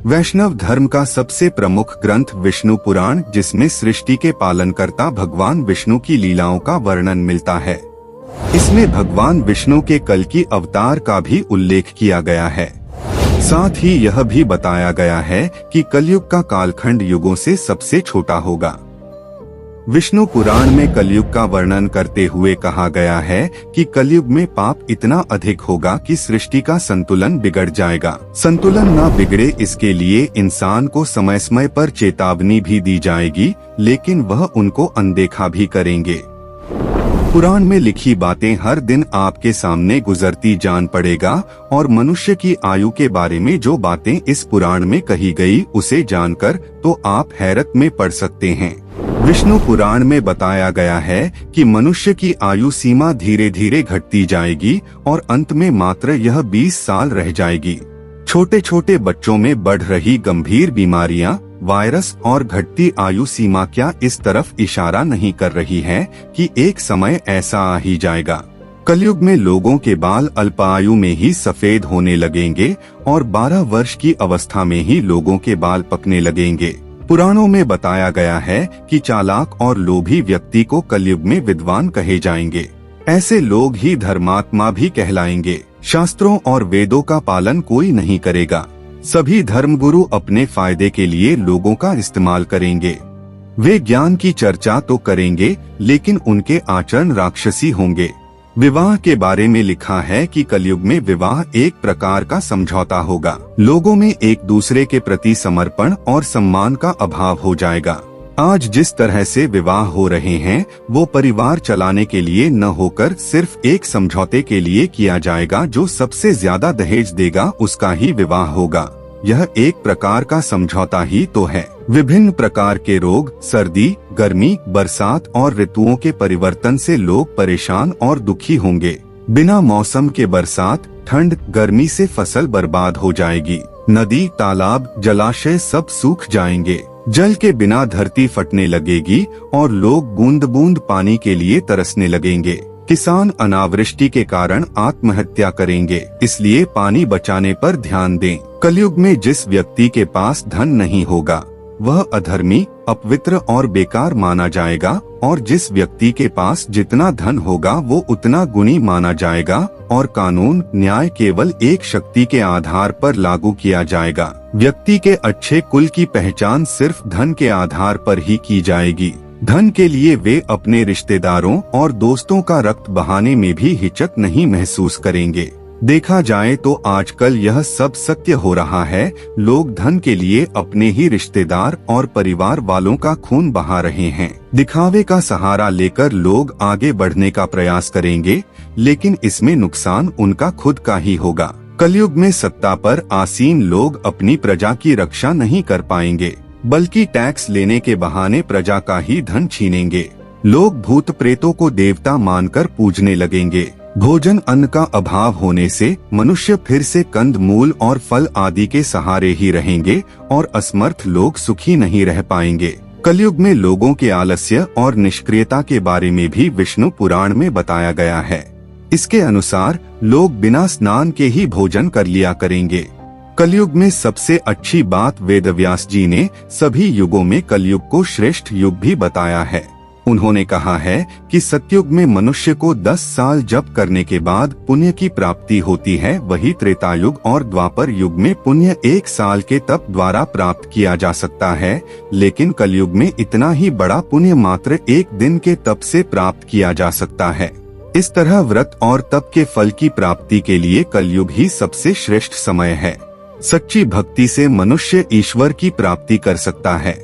वैष्णव धर्म का सबसे प्रमुख ग्रंथ विष्णु पुराण, जिसमें सृष्टि के पालनकर्ता भगवान विष्णु की लीलाओं का वर्णन मिलता है। इसमें भगवान विष्णु के कल्कि अवतार का भी उल्लेख किया गया है। साथ ही यह भी बताया गया है कि कलयुग का कालखंड युगों से सबसे छोटा होगा। विष्णु पुराण में कलयुग का वर्णन करते हुए कहा गया है कि कलयुग में पाप इतना अधिक होगा कि सृष्टि का संतुलन बिगड़ जाएगा। संतुलन ना बिगड़े इसके लिए इंसान को समय समय पर चेतावनी भी दी जाएगी, लेकिन वह उनको अनदेखा भी करेंगे। पुराण में लिखी बातें हर दिन आपके सामने गुजरती जान पड़ेगा और मनुष्य की आयु के बारे में जो बातें इस पुराण में कही गई उसे जानकर तो आप हैरत में पड़ सकते हैं। विष्णु पुराण में बताया गया है कि मनुष्य की आयु सीमा धीरे धीरे घटती जाएगी और अंत में मात्र यह 20 साल रह जाएगी। छोटे छोटे बच्चों में बढ़ रही गंभीर बीमारियां, वायरस और घटती आयु सीमा क्या इस तरफ इशारा नहीं कर रही है कि एक समय ऐसा आ ही जाएगा। कलयुग में लोगों के बाल अल्पायु में ही सफेद होने लगेंगे और 12 वर्ष की अवस्था में ही लोगों के बाल पकने लगेंगे। पुराणों में बताया गया है कि चालाक और लोभी व्यक्ति को कलयुग में विद्वान कहे जाएंगे। ऐसे लोग ही धर्मात्मा भी कहलाएंगे। शास्त्रों और वेदों का पालन कोई नहीं करेगा। सभी धर्मगुरु अपने फायदे के लिए लोगों का इस्तेमाल करेंगे। वे ज्ञान की चर्चा तो करेंगे, लेकिन उनके आचरण राक्षसी होंगे। विवाह के बारे में लिखा है कि कलयुग में विवाह एक प्रकार का समझौता होगा। लोगों में एक दूसरे के प्रति समर्पण और सम्मान का अभाव हो जाएगा। आज जिस तरह से विवाह हो रहे हैं वो परिवार चलाने के लिए न होकर सिर्फ एक समझौते के लिए किया जाएगा। जो सबसे ज्यादा दहेज देगा उसका ही विवाह होगा। यह एक प्रकार का समझौता ही तो है। विभिन्न प्रकार के रोग, सर्दी, गर्मी, बरसात और ऋतुओं के परिवर्तन से लोग परेशान और दुखी होंगे। बिना मौसम के बरसात, ठंड, गर्मी से फसल बर्बाद हो जाएगी। नदी, तालाब, जलाशय सब सूख जाएंगे। जल के बिना धरती फटने लगेगी और लोग बूंद बूंद पानी के लिए तरसने लगेंगे। किसान अनावृष्टि के कारण आत्महत्या करेंगे। इसलिए पानी बचाने पर ध्यान दें। कलयुग में जिस व्यक्ति के पास धन नहीं होगा वह अधर्मी, अपवित्र और बेकार माना जाएगा और जिस व्यक्ति के पास जितना धन होगा वो उतना गुणी माना जाएगा और कानून न्याय केवल एक शक्ति के आधार पर लागू किया जाएगा। व्यक्ति के अच्छे कुल की पहचान सिर्फ धन के आधार पर ही की जाएगी। धन के लिए वे अपने रिश्तेदारों और दोस्तों का रक्त बहाने में भी हिचक नहीं महसूस करेंगे। देखा जाए तो आजकल यह सब सत्य हो रहा है। लोग धन के लिए अपने ही रिश्तेदार और परिवार वालों का खून बहा रहे हैं। दिखावे का सहारा लेकर लोग आगे बढ़ने का प्रयास करेंगे, लेकिन इसमें नुकसान उनका खुद का ही होगा। कलयुग में सत्ता पर आसीन लोग अपनी प्रजा की रक्षा नहीं कर पाएंगे, बल्कि टैक्स लेने के बहाने प्रजा का ही धन छीनेंगे। लोग भूत प्रेतों को देवता मानकर पूजने लगेंगे। भोजन अन्न का अभाव होने से मनुष्य फिर से कंद मूल और फल आदि के सहारे ही रहेंगे और असमर्थ लोग सुखी नहीं रह पाएंगे। कलयुग में लोगों के आलस्य और निष्क्रियता के बारे में भी विष्णु पुराण में बताया गया है। इसके अनुसार लोग बिना स्नान के ही भोजन कर लिया करेंगे। कलयुग में सबसे अच्छी बात वेदव्यास जी ने सभी युगों में कलयुग को श्रेष्ठ युग भी बताया है। उन्होंने कहा है कि सतयुग में मनुष्य को 10 साल जप करने के बाद पुण्य की प्राप्ति होती है। वही त्रेतायुग और द्वापर युग में पुण्य 1 साल के तप द्वारा प्राप्त किया जा सकता है, लेकिन कलयुग में इतना ही बड़ा पुण्य मात्र 1 दिन के तप से प्राप्त किया जा सकता है। इस तरह व्रत और तप के फल की प्राप्ति के लिए कलयुग ही सबसे श्रेष्ठ समय है। सच्ची भक्ति से मनुष्य ईश्वर की प्राप्ति कर सकता है।